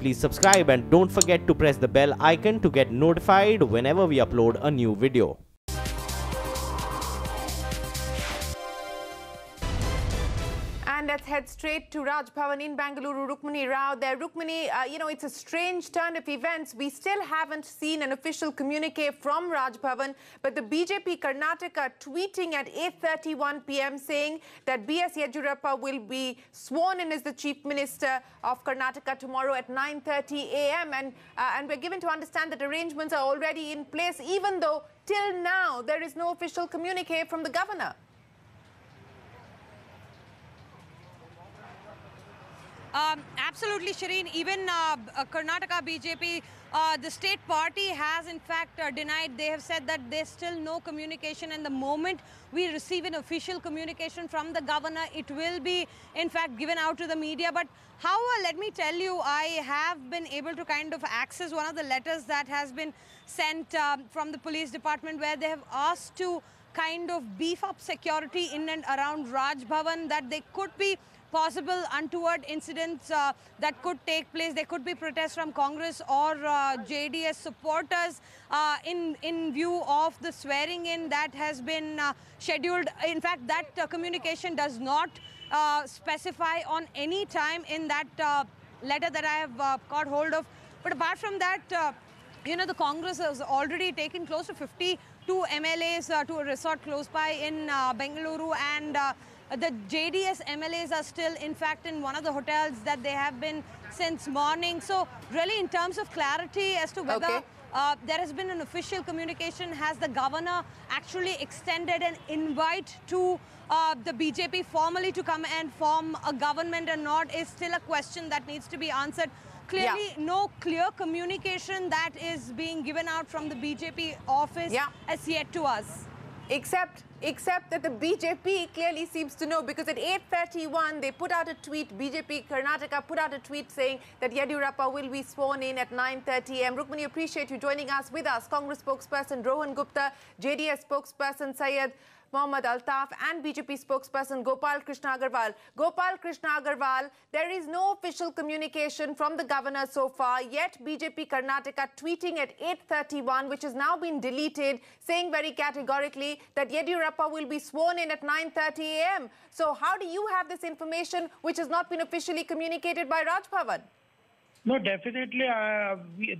please subscribe and don't forget to press the bell icon to get notified whenever we upload a new video. And let's head straight to Raj Bhavan in Bengaluru. Rukmini Rao there. Rukmini, it's a strange turn of events. We still haven't seen an official communique from Raj Bhavan, but the BJP Karnataka tweeting at 8:31 p.m. saying that B.S. Yeddyurappa will be sworn in as the Chief Minister of Karnataka tomorrow at 9:30 a.m. And we're given to understand that arrangements are already in place, even though till now there is no official communique from the governor. Absolutely, Shireen. Even Karnataka BJP, the state party has in fact denied. They have said that there's still no communication, and the moment we receive an official communication from the governor, it will be in fact given out to the media. But however, let me tell you, I have been able to kind of access one of the letters that has been sent from the police department, where they have asked to kind of beef up security in and around Raj Bhavan, that they could be possible untoward incidents that could take place. There could be protests from Congress or JDS supporters in view of the swearing in that has been scheduled. In fact, that communication does not specify on any time in that letter that I have got hold of. But apart from that, the Congress has already taken close to 52 MLAs to a resort close by in Bengaluru, and the JDS MLAs are still, in fact, in one of the hotels that they have been since morning. So, really, in terms of clarity as to whether there has been an official communication, has the governor actually extended an invite to the BJP formally to come and form a government or not, is still a question that needs to be answered. Clearly, no clear communication that is being given out from the BJP office as yet to us. Except that the BJP clearly seems to know, because at 8:31 they put out a tweet, BJP Karnataka put out a tweet saying that Yeddyurappa will be sworn in at 9:30 a.m. Rukmini, appreciate you joining us. With us, Congress spokesperson Rohan Gupta, JDS spokesperson Syed Mohammad Altaf, and BJP spokesperson Gopal Krishna Agarwal. Gopal Krishna Agarwal, there is no official communication from the governor so far, yet BJP Karnataka tweeting at 8:31, which has now been deleted, saying very categorically that Yeddyurappa will be sworn in at 9:30 a.m. So how do you have this information which has not been officially communicated by Raj Bhavan? No, definitely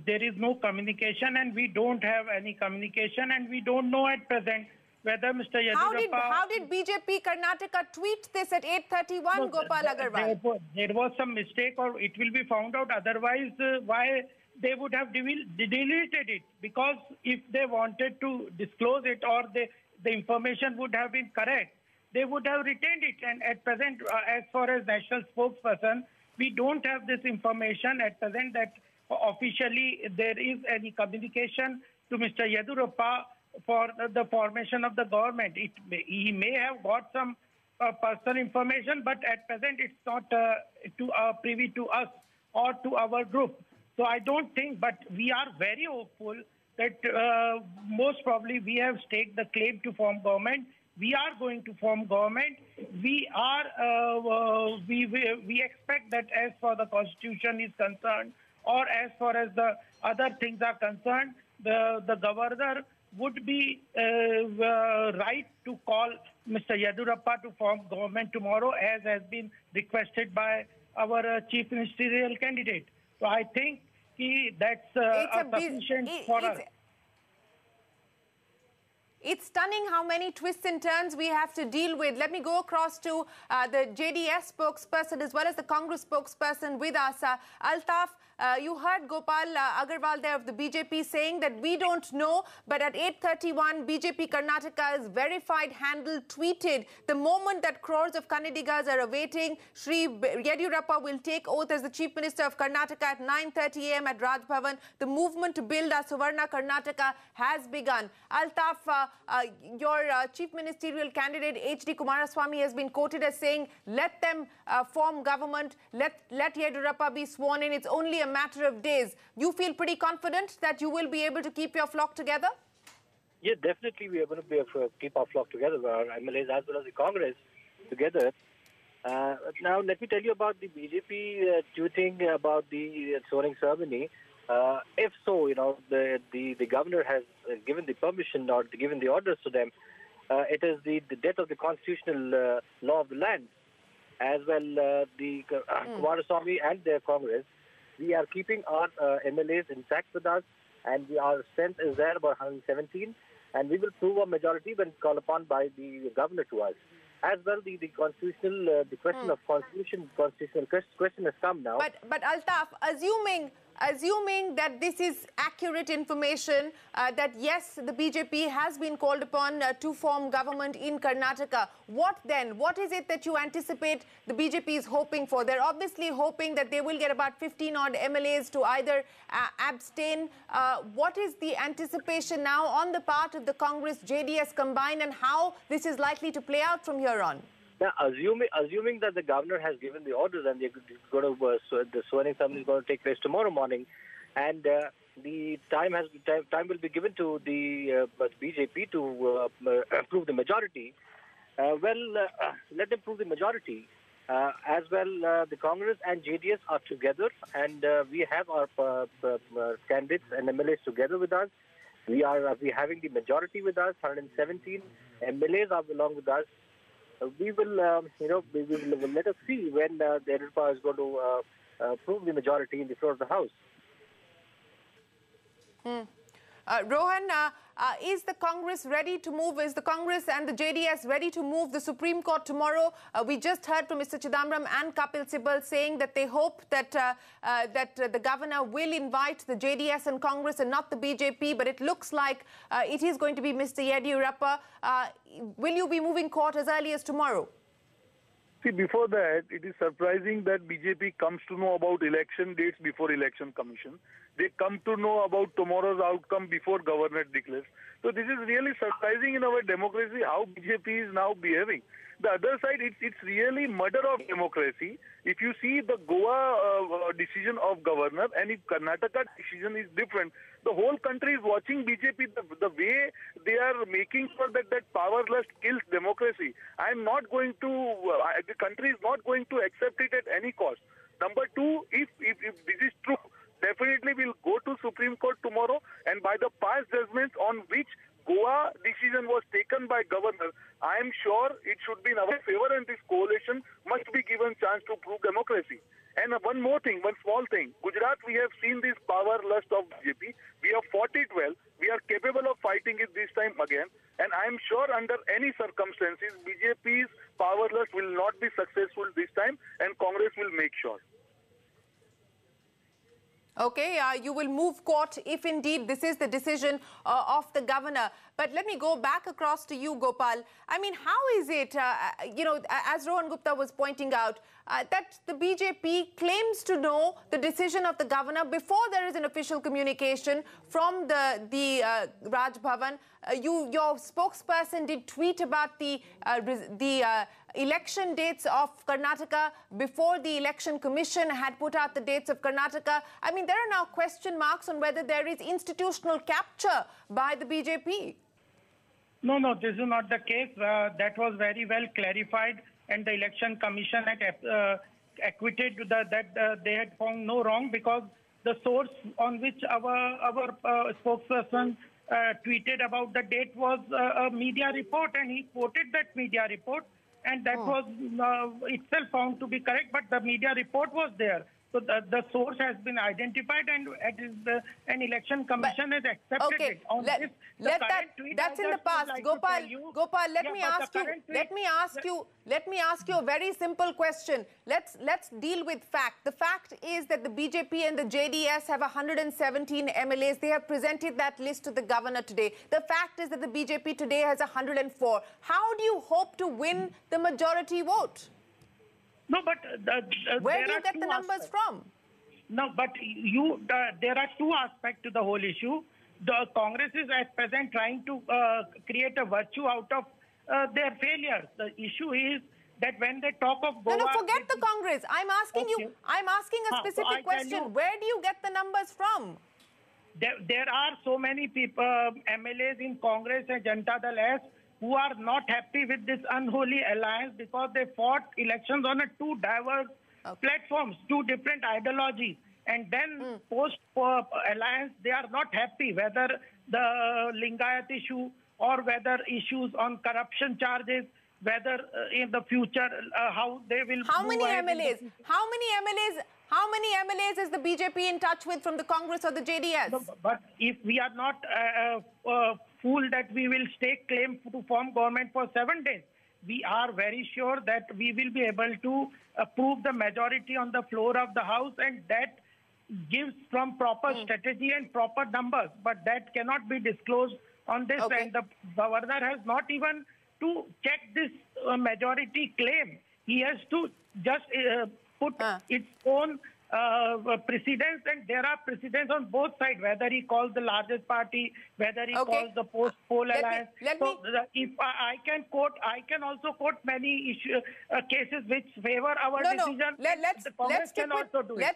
there is no communication, and we don't have any communication, and we don't know at present whether Mr. Yeddyurappa... How did BJP Karnataka tweet this at 8:31, Gopal Agarwal? There was some mistake, or it will be found out. Otherwise, why they would have deleted it? Because if they wanted to disclose it, or the information would have been correct, they would have retained it. And at present, as far as national spokesperson, we don't have this information at present that officially there is any communication to Mr. Yeddyurappa for the formation of the government. He may have got some personal information, but at present it's not privy to us or to our group. So I don't think, but we are very hopeful that most probably we have staked the claim to form government. We are going to form government. We expect that as far as the constitution is concerned, or as far as the other things are concerned, the governor would be right to call Mr. Yeddyurappa to form government tomorrow, as has been requested by our chief ministerial candidate. So I think that's sufficient for us. It's stunning how many twists and turns we have to deal with. Let me go across to the JDS spokesperson as well as the Congress spokesperson with us. Altaf, you heard Gopal Agarwal there of the BJP saying that we don't know, but at 8:31, BJP Karnataka's verified handle tweeted the moment that crores of Kannadigas are awaiting Shri Yeddyurappa will take oath as the Chief Minister of Karnataka at 9:30 a.m. at Raj Bhavan. The movement to build a Suvarna Karnataka has begun. Altaf, your chief ministerial candidate H.D. Kumaraswamy has been quoted as saying, let them form government, let Yeddyurappa be sworn in. It's only a matter of days. You feel pretty confident that you will be able to keep your flock together? Yeah, definitely we are going to keep our flock together, our MLAs as well as the Congress together. Now, let me tell you about the BJP tweeting about the swearing ceremony. If so, the governor has given the permission or given the orders to them. It is the death of the constitutional law of the land. As well, the Kumaraswamy and their Congress, we are keeping our MLAs intact with us, and our strength is there, about 117, and we will prove a majority when called upon by the governor to us. As well, the constitutional, the question of constitutional question has come now. But Altaf, assuming that this is accurate information, that yes, the BJP has been called upon to form government in Karnataka, what then? What is it that you anticipate the BJP is hoping for? They're obviously hoping that they will get about 15-odd MLAs to either abstain. What is the anticipation now on the part of the Congress, JDS combined, and how this is likely to play out from here on? Now, assuming that the governor has given the orders and they're going to the swearing ceremony is going to take place tomorrow morning, and the time will be given to the BJP to prove the majority. Let them prove the majority. As well, the Congress and JDS are together, and we have our candidates and MLAs together with us. We are having the majority with us. 117 MLAs are along with us. We will, let us see when Yeddyurappa is going to prove the majority in the floor of the House. Rohan, is the Congress ready to move? Is the Congress and the JDS ready to move the Supreme Court tomorrow? We just heard from Mr. Chidambaram and Kapil Sibal saying that they hope that the governor will invite the JDS and Congress and not the BJP, but it looks like it is going to be Mr. Yeddyurappa. Will you be moving court as early as tomorrow? See, before that, it is surprising that BJP comes to know about election dates before election commission. They come to know about tomorrow's outcome before governor declares. So this is really surprising in our democracy how BJP is now behaving. The other side, it's really murder of democracy. If you see the Goa decision of governor and if Karnataka decision is different, the whole country is watching BJP, the way they are making sure that power lust kills democracy. The country is not going to accept it at any cost. Number two, if this is true, definitely we'll go to Supreme Court tomorrow, and by the past judgments on which Goa decision was taken by governor, I am sure it should be in our favor, and this coalition must be given chance to prove democracy. And one more thing, one small thing. Gujarat, we have seen this power lust of BJP. We have fought it well. We are capable of fighting it this time again. And I am sure under any circumstances, BJP's power lust will not be successful this time, and Congress will make sure. Okay, you will move court if indeed this is the decision of the governor. But let me go back across to you, Gopal. I mean, how is it, as Rohan Gupta was pointing out, that the BJP claims to know the decision of the governor before there is an official communication from the Raj Bhavan? Your spokesperson did tweet about the election dates of Karnataka before the election commission had put out the dates of Karnataka. I mean, there are now question marks on whether there is institutional capture by the BJP. No, this is not the case. That was very well clarified, and the election commission had acquitted that they had found no wrong, because the source on which our spokesperson tweeted about the date was a media report, and he quoted that media report, and that was itself found to be correct, but the media report was there. So the source has been identified, and an election commission has accepted it. That's in the past. Gopal, let me ask you a very simple question. Let's deal with fact. The fact is that the BJP and the JDS have 117 MLAs. They have presented that list to the governor today. The fact is that the BJP today has 104. How do you hope to win the majority vote? No, but where do you get the numbers from? No, but there are two aspects to the whole issue. The Congress is at present trying to create a virtue out of their failures. The issue is that when they talk of Goa... No, forget the Congress. I'm asking you. I'm asking a specific question. Where do you get the numbers from? There are so many people, MLAs in Congress and Janata Dal S, who are not happy with this unholy alliance because they fought elections on a two diverse platforms, two different ideologies. And then post-alliance, they are not happy whether the Lingayat issue or whether issues on corruption charges, whether in the future how they will. How many MLAs? How many MLAs is the BJP in touch with from the Congress or the JDS? No, but if we are not fooled that we will stake claim to form government for 7 days, we are very sure that we will be able to prove the majority on the floor of the House, and that gives from proper strategy and proper numbers. But that cannot be disclosed on this, and the governor has not even to check this majority claim. He has to just put its own precedents, and there are precedents on both sides, whether he calls the largest party, whether he calls the post-poll alliance. If I can also quote many cases which favor our decision. Let's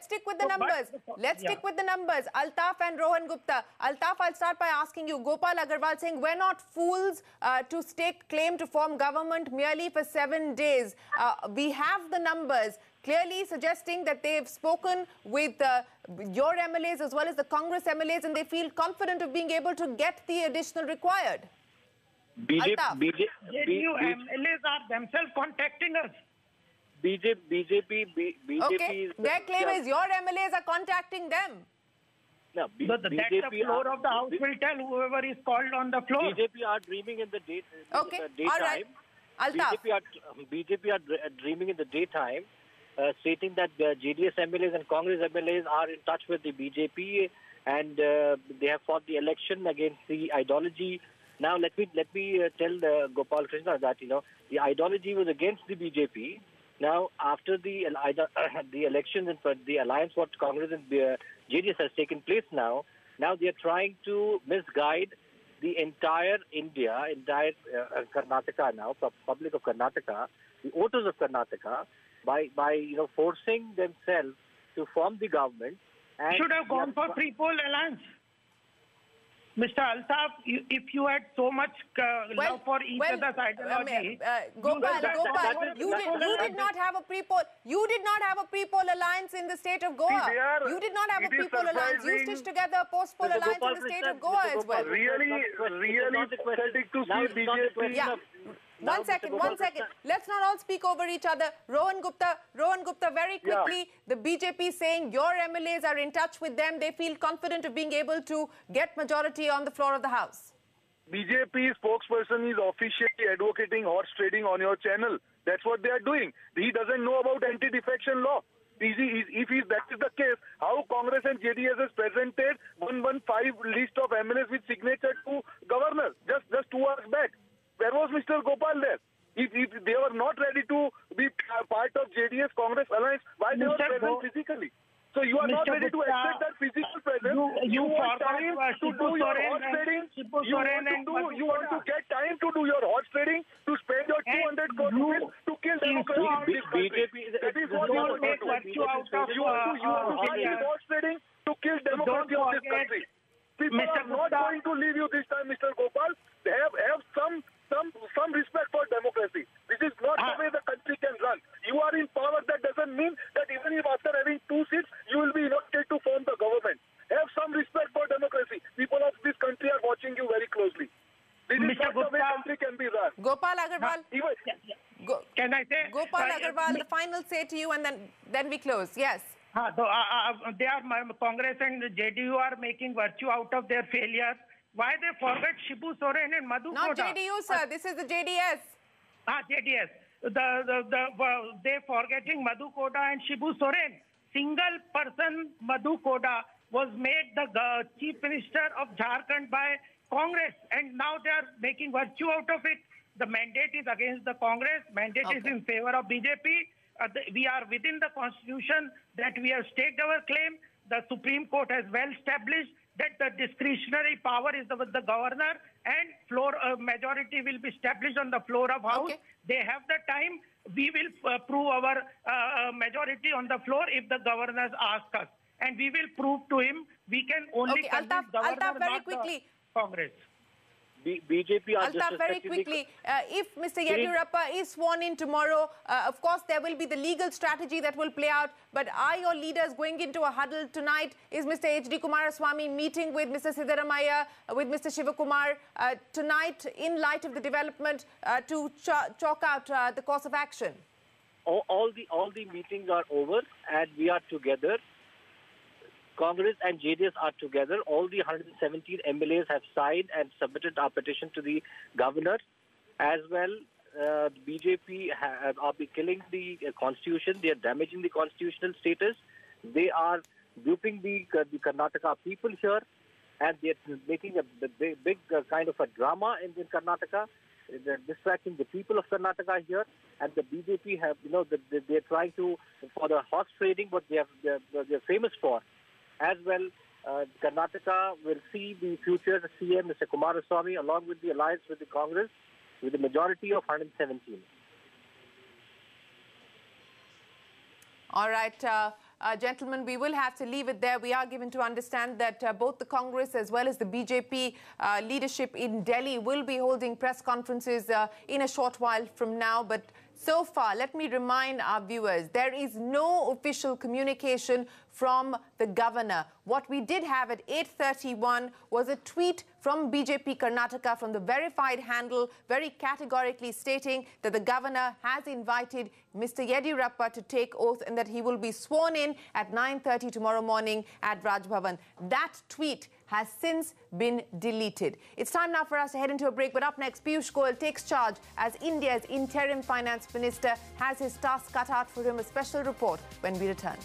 stick with the numbers. Let's stick with the numbers. Altaf and Rohan Gupta. Altaf, I'll start by asking you. Gopal Agarwal saying we're not fools to stake claim to form government merely for 7 days. We have the numbers, clearly suggesting that they've spoken with your MLAs as well as the Congress MLAs, and they feel confident of being able to get the additional required. JDU MLAs are themselves contacting us. BJP Their claim is your MLAs are contacting them. No, that the floor of the House will tell whoever is called on the floor. BJP are dreaming in the daytime. All right. BJP are dreaming in the daytime, stating that the JDS MLAs and Congress MLAs are in touch with the BJP, and they have fought the election against the ideology. Now let me tell Gopal Krishna that the ideology was against the BJP. Now after the elections and for the alliance, what Congress and JDS has taken place now they are trying to misguide the entire India, entire Karnataka now, public of Karnataka, the voters of Karnataka, by forcing themselves to form the government. And should have gone for pre-poll alliance. Mr. Altaf, if you had so much love for each other's ideology, Gopal, you did not have a pre-poll. You did not have a pre-poll alliance in the state of Goa. You did not have a pre-poll alliance. You stitched together a post-poll alliance in the state of Goa as well. Really pathetic to see BJP. Yeah. One second. Let's not all speak over each other. Rohan Gupta, very quickly, the BJP saying your MLAs are in touch with them. They feel confident of being able to get majority on the floor of the House. BJP spokesperson is officially advocating horse trading on your channel. That's what they are doing. He doesn't know about anti-defection law. If that is the case, how Congress and JDS has presented 115 list of MLAs with signature to governor just 2 hours back? Where was Mr. Gopal there? If they were not ready to be part of JDS Congress alliance, why they were present physically? So you are not ready to accept that physical presence. You want time to do your horse trading. You want to get time to do your horse trading, to spend your 200 crore rupees to kill democracy in this country. That is what you want to do. You want to fight horse trading to kill democracy of this country. People are not going to leave you this time, Mr. Gopal. They have some respect for democracy. This is not the way the country can run. You are in power. That doesn't mean that even if after having 2 seats, you will be elected to form the government. Have some respect for democracy. People of this country are watching you very closely. This is not the way country can be run. Gopal Agarwal. Can I say? Gopal Agarwal, the final say to you, and then we close. Yes. They are Congress and JDU are making virtue out of their failure. Why they forget Shibu Soren and Madhu Not Koda? JDU, sir. This is the JDS. JDS. They forgetting Madhu Koda and Shibu Soren. Single person Madhu Koda was made the chief minister of Jharkhand by Congress, and now they are making virtue out of it. The mandate is against the Congress. Mandate is in favor of BJP. We are within the constitution that we have staked our claim. The Supreme Court has well established that the discretionary power is with the governor, and floor majority will be established on the floor of House. They have the time. We will prove our majority on the floor if the governors ask us, and we will prove to him we can only convince governor, Altaf, very not quickly. Congress. BJP are Altaf, very quickly, if Mr. Yeddyurappa is sworn in tomorrow, of course, there will be the legal strategy that will play out. But are your leaders going into a huddle tonight? Is Mr. H.D. Kumaraswamy meeting with Mr. Siddaramaiah, with Mr. Shivakumar tonight in light of the development to chalk out the course of action? All the meetings are over and we are together. Congress and JDS are together. All the 117 MLAs have signed and submitted our petition to the governor. As well, the BJP are killing the constitution. They are damaging the constitutional status. They are duping the Karnataka people here, and they are making a big kind of a drama in Karnataka. They're distracting the people of Karnataka here, and the BJP have, they're trying to, for the horse trading, what they're famous for. As well, Karnataka will see the future CM, Mr. Kumaraswamy, along with the alliance with the Congress, with a majority of 117. All right, gentlemen, we will have to leave it there. We are given to understand that both the Congress as well as the BJP leadership in Delhi will be holding press conferences in a short while from now. But so far, let me remind our viewers, there is no official communication from the governor. What we did have at 8:31 was a tweet from BJP Karnataka from the verified handle, very categorically stating that the governor has invited Mr. Yeddyurappa to take oath and that he will be sworn in at 9:30 tomorrow morning at Raj Bhavan. That tweet has since been deleted. It's time now for us to head into a break, but up next, Piyush Goyal takes charge as India's interim finance minister, has his task cut out for him. A special report when we return.